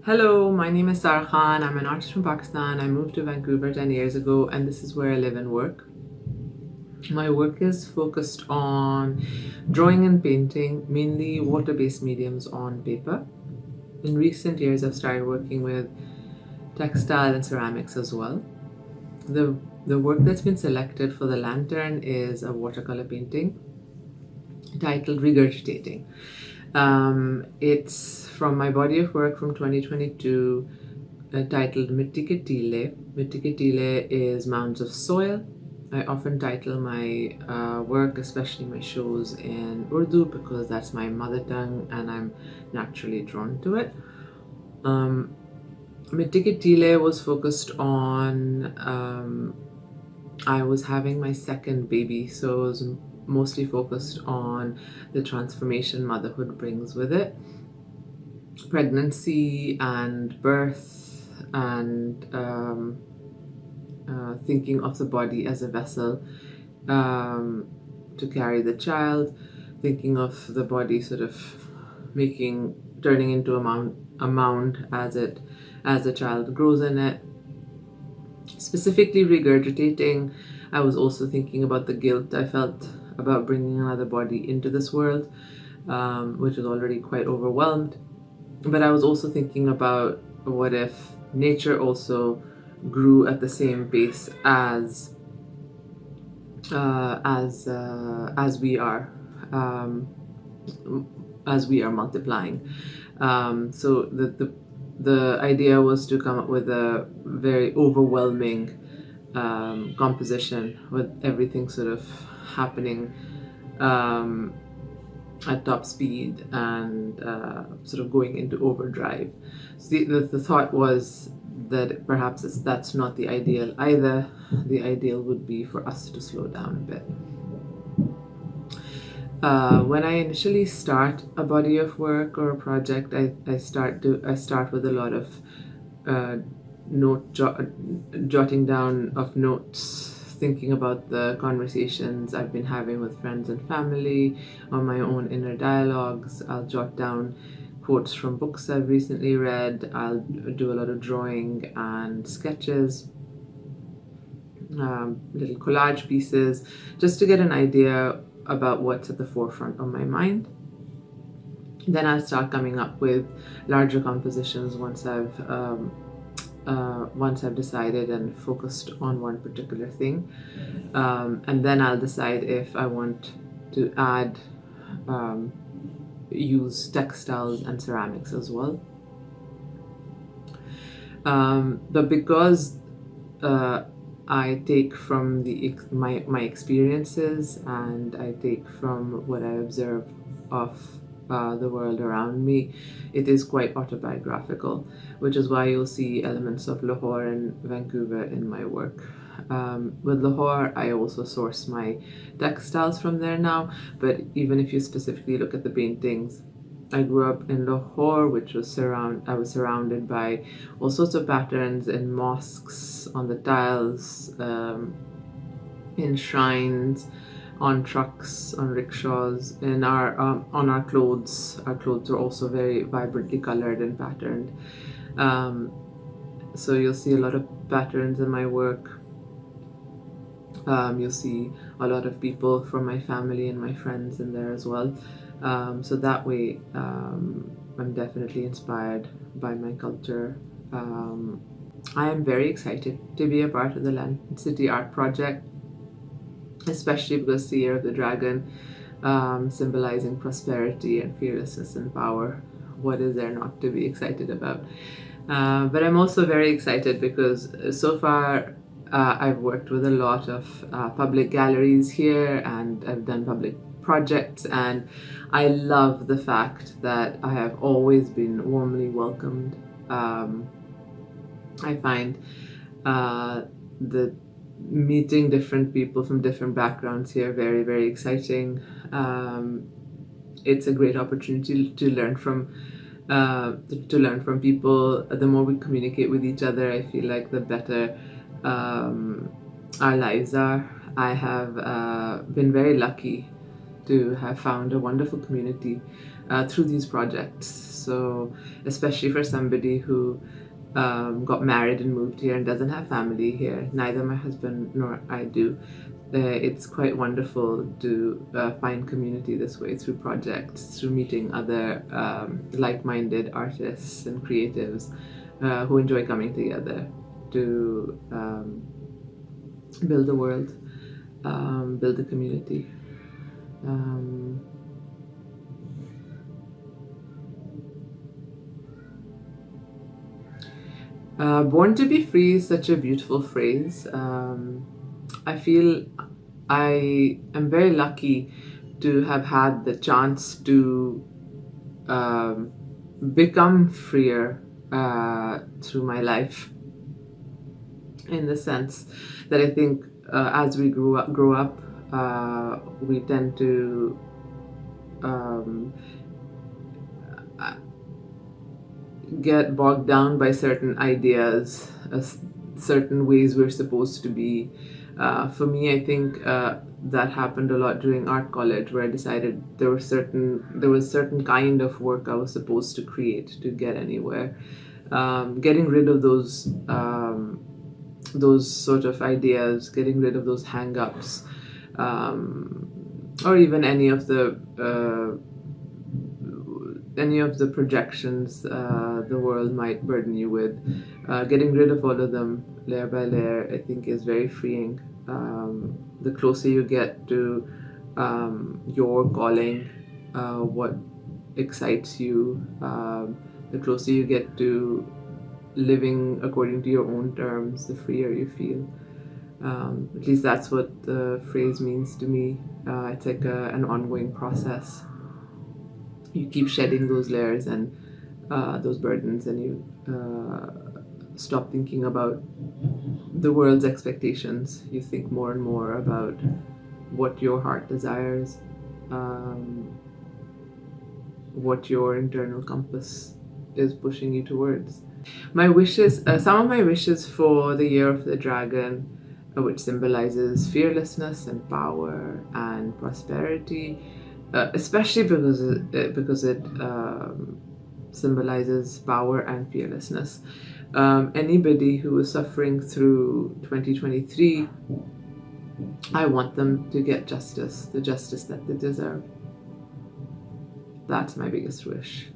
Hello, my name is Sara. I'm an artist from Pakistan. I moved to Vancouver 10 years ago, and this is where I live and work. My work is focused on drawing and painting, mainly water-based mediums on paper. In recent years, I've started working with textile and ceramics as well. The, the work that's been selected for the lantern is a watercolor painting titled Regurgitating. It's from my body of work from 2022 titled Mitikatile. Mitikatile is mounds of soil. I often title my work, especially my shows, in Urdu because that's my mother tongue and I'm naturally drawn to it. Mitikatile was focused on, I was having my second baby, so it was mostly focused on the transformation motherhood brings with it. Pregnancy and birth and thinking of the body as a vessel to carry the child, thinking of the body sort of turning into a mound as the child grows in it. Specifically regurgitating, I was also thinking about the guilt I felt about bringing another body into this world, which was already quite overwhelmed. But I was also thinking about what if nature also grew at the same pace as we are, as we are multiplying. So the idea was to come up with a very overwhelming composition with everything sort of happening at top speed and sort of going into overdrive. So the thought was that perhaps that's not the ideal either. The ideal would be for us to slow down a bit. When I initially start a body of work or a project, I start with a lot of jotting down of notes, thinking about the conversations I've been having with friends and family, or my own inner dialogues. I'll jot down quotes from books I've recently read. I'll do a lot of drawing and sketches, little collage pieces, just to get an idea about what's at the forefront of my mind. Then I'll start coming up with larger compositions once I've decided and focused on one particular thing, and then I'll decide if I want to use textiles and ceramics as well. But because I take from my experiences and I take from what I observe of the world around me, it is quite autobiographical, which is why you'll see elements of Lahore and Vancouver in my work. With Lahore, I also source my textiles from there now, but even if you specifically look at the paintings, I grew up in Lahore, which was I was surrounded by all sorts of patterns in mosques, on the tiles, in shrines, on trucks, on rickshaws, on our clothes. Our clothes are also very vibrantly colored and patterned. So you'll see a lot of patterns in my work. You'll see a lot of people from my family and my friends in there as well. So that way, I'm definitely inspired by my culture. I am very excited to be a part of the Lantern City Art Project, especially because the Year of the Dragon, symbolizing prosperity and fearlessness and power. What is there not to be excited about? But I'm also very excited because so far I've worked with a lot of public galleries here and I've done public projects, and I love the fact that I have always been warmly welcomed. I find the meeting different people from different backgrounds here very, very exciting. It's a great opportunity to learn from people. The more we communicate with each other, I feel like the better our lives are. I have been very lucky to have found a wonderful community through these projects. So, especially for somebody who got married and moved here and doesn't have family here, neither my husband nor I do. It's quite wonderful to find community this way through projects, through meeting other like-minded artists and creatives who enjoy coming together to build the world, build a community. Born to be free is such a beautiful phrase. I feel I am very lucky to have had the chance to become freer through my life, in the sense that I think as we grow up, we tend to get bogged down by certain ideas, certain ways we're supposed to be. For me, I think that happened a lot during art college, where I decided there was certain kind of work I was supposed to create to get anywhere. Getting rid of those sort of ideas, getting rid of those hang-ups, or even any of the projections the world might burden you with. Getting rid of all of them layer by layer, I think, is very freeing. The closer you get to your calling, what excites you, the closer you get to living according to your own terms, the freer you feel. At least that's what the phrase means to me. It's like an ongoing process. You keep shedding those layers and those burdens, and you stop thinking about the world's expectations. You think more and more about what your heart desires, what your internal compass is pushing you towards. My wishes, some of my wishes for the year of the dragon, which symbolizes fearlessness and power and prosperity, especially because it symbolizes power and fearlessness. Anybody who is suffering through 2023, I want them to get justice, the justice that they deserve. That's my biggest wish.